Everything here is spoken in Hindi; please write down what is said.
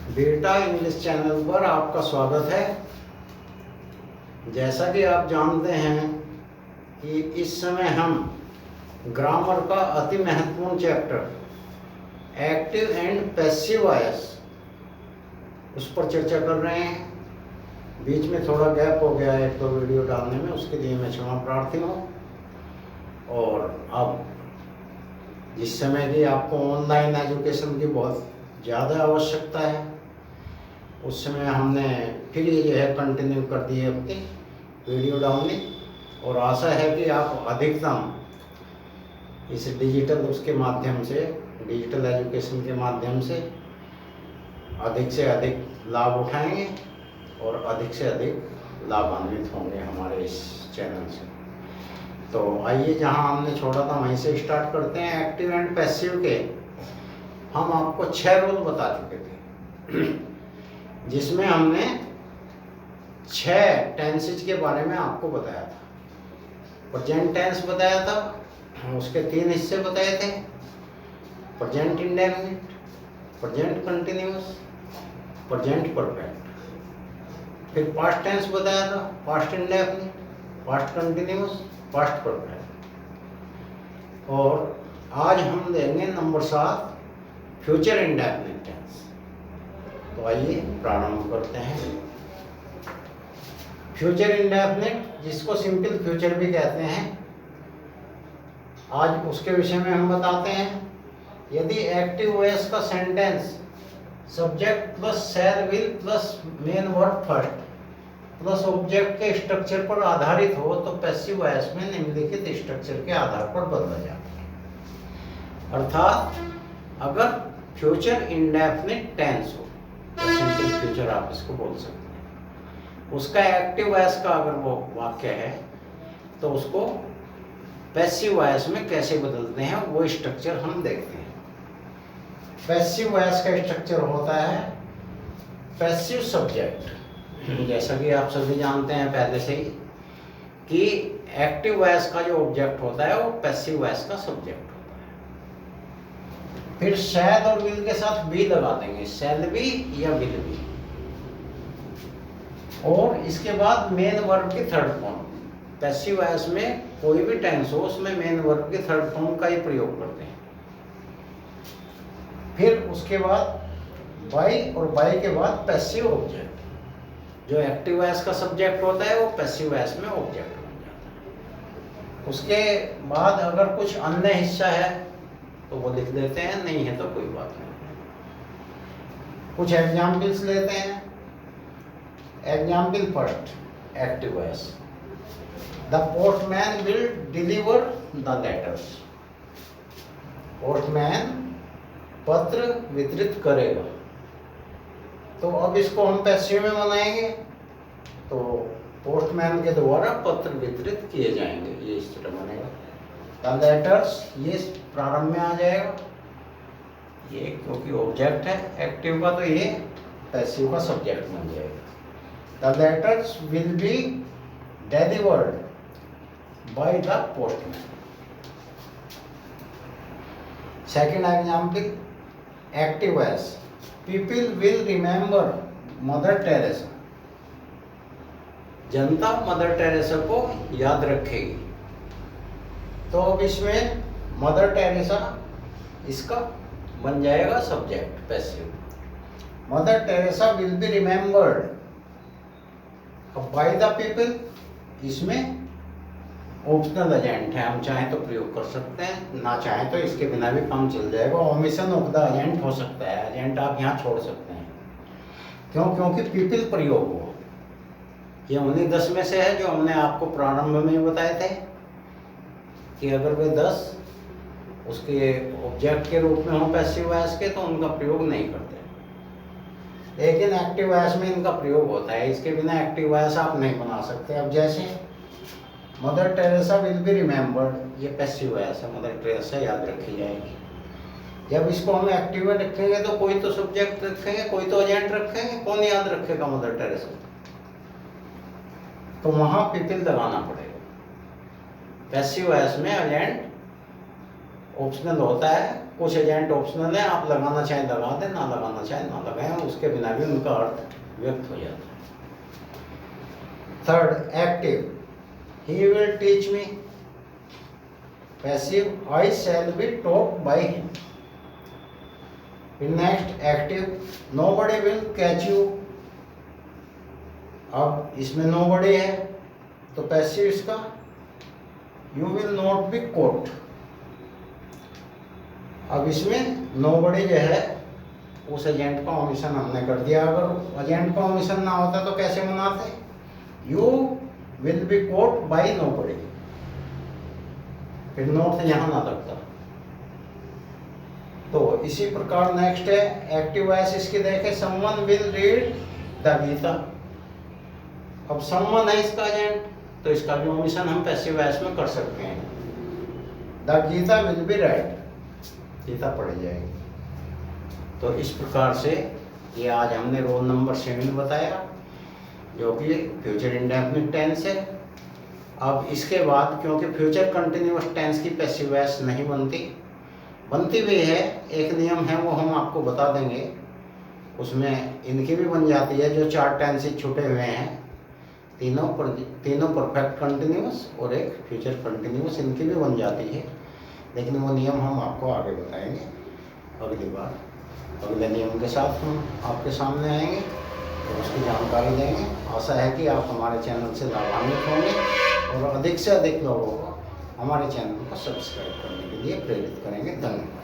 बेटा इंग्लिश चैनल पर आपका स्वागत है। जैसा कि आप जानते हैं कि इस समय हम ग्रामर का अति महत्वपूर्ण chapter active and passive voice उस पर चर्चा कर रहे हैं। बीच में थोड़ा गैप हो गया है तो वीडियो डालने में, उसके लिए मैं क्षमा प्रार्थी हूँ। और अब जिस समय की आपको ऑनलाइन एजुकेशन की बहुत ज़्यादा आवश्यकता है, उस समय हमने फिर ये जो है कंटिन्यू कर दी है अपनी वीडियो डालनी। और आशा है कि आप अधिकतम इस डिजिटल उसके माध्यम से, डिजिटल एजुकेशन के माध्यम से अधिक से अधिक लाभ उठाएंगे और अधिक से अधिक लाभान्वित होंगे हमारे इस चैनल से। तो आइए, जहां हमने छोड़ा था वहीं से स्टार्ट करते हैं। एक्टिव एंड पैसिव के हम आपको 6 रूल बता चुके थे, जिसमें हमने 6 टेंसेज के बारे में आपको बताया था। प्रेजेंट टेंस बताया था, उसके 3 हिस्से बताए थे: present indefinite, present continuous, present perfect. फिर पास्ट टेंस बताया था, past indefinite, past continuous, past perfect. और आज हम देंगे नंबर 7, फ्यूचर इंडेफिनिट टेंस। तो आइए प्रारंभ करते हैं। फ्यूचर इंडेफिनिट, जिसको सिंपल फ्यूचर भी कहते हैं, आज उसके विषय में हम बताते हैं। यदि एक्टिव वॉइस का sentence subject plus shell will plus main verb first plus object के स्ट्रक्चर पर आधारित हो तो पैसिव वॉइस में निम्नलिखित स्ट्रक्चर के आधार पर बदला जाता है। अर्थात अगर फ्यूचर इंडेफिनिट टेंस हो तो सिंपल फ्यूचर आप इसको बोल सकते हैं। उसका एक्टिव वॉइस का अगर वो वाक्य है तो उसको पैसिव वॉइस में कैसे बदलते हैं वो स्ट्रक्चर हम देखते हैं। पैसिव वॉइस का स्ट्रक्चर होता है पैसिव सब्जेक्ट। जैसा कि आप सभी जानते हैं पहले से ही कि एक्टिव वॉइस का जो ऑब्जेक्ट होता है वो पैसिव वॉइस का सब्जेक्ट होता है। फिर शैल और विल के साथ बी लगा देंगे, शैल बी या विल बी। और इसके बाद मेन वर्ब की थर्ड फॉर्म, पैसिव वॉइस में कोई भी टेंस हो उसमें मेन वर्ब की थर्ड फॉर्म का ही प्रयोग करते हैं। फिर उसके बाद बाई, और बाई के बाद पैसिव ऑब्जेक्ट। जो एक्टिव वॉइस का सब्जेक्ट होता है वो पैसिव वॉइस में ऑब्जेक्ट बन जाता है। उसके बाद अगर कुछ अन्य हिस्सा है तो वो लिख देते हैं, नहीं है तो कोई बात नहीं। कुछ एग्जाम्पल्स लेते हैं। Example first, active voice. The postman will deliver the letters. Postman पत्र वितरित करेगा। तो अब इसको हम पैसिव में बनाएंगे तो पोस्टमैन के द्वारा पत्र वितरित किए जाएंगे, ये इस तरह बनेगा। द लेटर्स, ये प्रारंभ में आ जाएगा, ये क्योंकि ऑब्जेक्ट है एक्टिव का तो ये पैसिव का सब्जेक्ट बन जाएगा। The letters will be delivered by the postman. Second example, active voice. People will remember mother Teresa. Janata mother Teresa को याद रखेगी। तो अब इसमें मदर टेरेसा इसका बन जाएगा subject passive. Mother Teresa will be remembered. अब बाय द पीपल, इसमें ऑप्शनल एजेंट है, हम चाहें तो प्रयोग कर सकते हैं, ना चाहें तो इसके बिना भी काम चल जाएगा। ओमिशन ऑफ द एजेंट हो सकता है, एजेंट आप यहाँ छोड़ सकते हैं। क्यों? क्योंकि पीपल प्रयोग हो। ये उन्हीं 10 में से है जो हमने आपको प्रारंभ में ही बताए थे कि अगर वे 10 उसके ऑब्जेक्ट के रूप में हो पैसिव वॉइस के तो उनका प्रयोग नहीं करते, लेकिन एक्टिव वॉइस में इनका प्रयोग होता है। इसके बिना एक्टिव वॉइस आप नहीं बना सकते। अब जैसे mother Teresa will be remembered, ये पैसिव वॉइस है, मदर टेरेसा याद रखी जाएगी। जब इसको हम एक्टिव में रखेंगे तो कोई तो सब्जेक्ट रखेंगे, कोई तो एजेंट रखेंगे, कौन याद रखेगा मदर टेरेसा? तो वहां पीपल लगाना पड़ेगा। पैसिव वॉइस में एजेंट ऑप्शनल होता है, कुछ एजेंट ऑप्शनल है, आप लगाना चाहें लगा दें, ना लगाना चाहें ना लगाएं, उसके बिना भी उनका अर्थ व्यक्त हो जाता है। Third, active, he will teach me. Passive, I shall be taught by him. Next, active, nobody will catch you. अब इसमें नोबडी है तो पैसिव इसका you will not be caught. अब इसमें नोबडी जो है उस एजेंट का ओमिशन हमने कर दिया। अगर एजेंट का ओमिशन ना होता तो कैसे बनाते? You will be caught by nobody, फिर नोट यहां ना लगता। तो इसी प्रकार नेक्स्ट है एक्टिव वॉइस, इसकी देखें, someone will read the Gita. अब समवन है इसका एजेंट, तो इसका भी ओमिशन हम पैसिव वॉइस में कर सकते हैं। The Gita will be read, Gita पढ़ी जाएगी। तो इस प्रकार से ये आज हमने रोल नंबर 7 बताया, जो कि फ्यूचर इंडेफिनिट टेंस है। अब इसके बाद क्योंकि फ्यूचर कंटिन्यूअस टेंस की पैसिव वॉइस नहीं बनती भी है, एक नियम है वो हम आपको बता देंगे, उसमें इनकी भी बन जाती है। जो 4 टेंसेस छूटे हुए हैं, तीनों परफेक्ट कंटिन्यूअस और एक फ्यूचर कंटिन्यूअस, इनकी भी बन जाती है, लेकिन वो नियम हम आपको आगे बताएंगे अगली बार। अगले नियम के साथ हम आपके सामने आएंगे और उसकी जानकारी देंगे। आशा है कि आप हमारे चैनल से लाभान्वित होंगे और अधिक से अधिक लोगों को हमारे चैनल को सब्सक्राइब करने के लिए प्रेरित करेंगे। धन्यवाद।